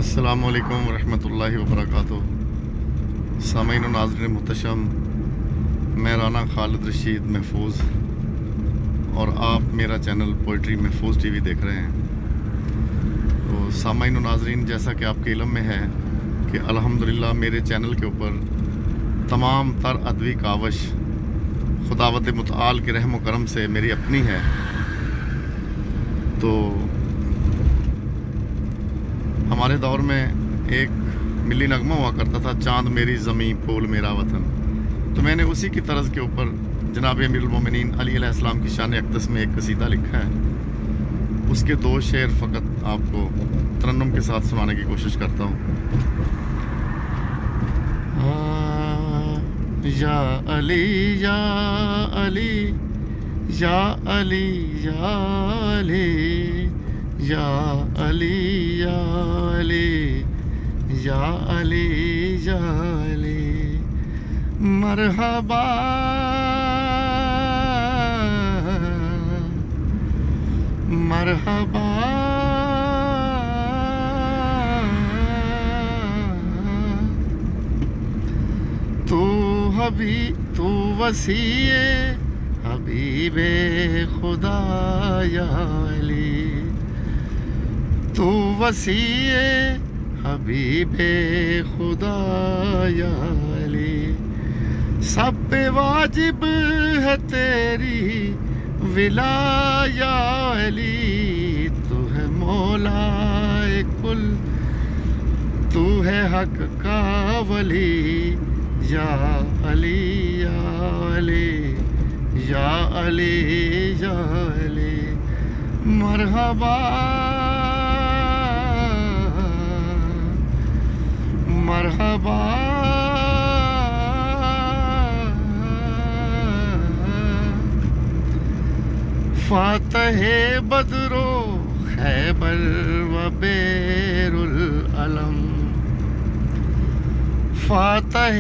السلام علیکم ورحمۃ اللہ وبرکاتہ۔ سامعین و ناظرین محتشم، میں رانا خالد رشید محفوظ اور آپ میرا چینل پوئٹری محفوظ ٹی وی دیکھ رہے ہیں۔ تو سامعین و ناظرین، جیسا کہ آپ کے علم میں ہے کہ الحمدللہ میرے چینل کے اوپر تمام تر ادبی کاوش خداوند متعال کے رحم و کرم سے میری اپنی ہے۔ تو ہمارے دور میں ایک ملی نغمہ ہوا کرتا تھا، چاند میری زمیں پھول میرا وطن۔ تو میں نے اسی کی طرز کے اوپر جناب امیر المومنین علی علیہ السلام کی شان اقدس میں ایک قصیدہ لکھا ہے۔ اس کے 2 شعر فقط آپ کو ترنم کے ساتھ سنانے کی کوشش کرتا ہوں۔ یا علی یا علی یا علی یا علی یا علی یا علی یا علی یا علی، مرحبا مرحبا تو وسیع حبیب خدا یا علی، تو وسیع حبیب خدا یا علی، سب پہ واجب ہے تیری ولا یا علی، تو ہے مولا کل، تو ہے حق کا ولی یا علی یا علی یا علی یا علی، مرحبا مرحبا فاتح بدر و خیبر و بیر العلم، فاتح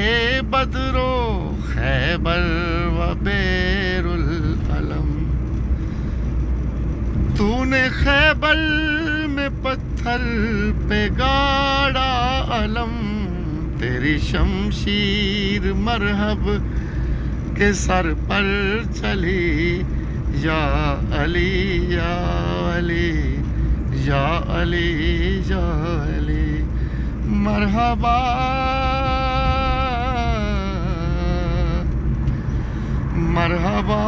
بدر و خیبر و بیر العلم، تو نے خیبر میں پتھر پہ گاڑا علم، تیری شمشیر مرحب کے سر پر چلی یا علی یا علی یا علی یا علی، مرحبا مرحبا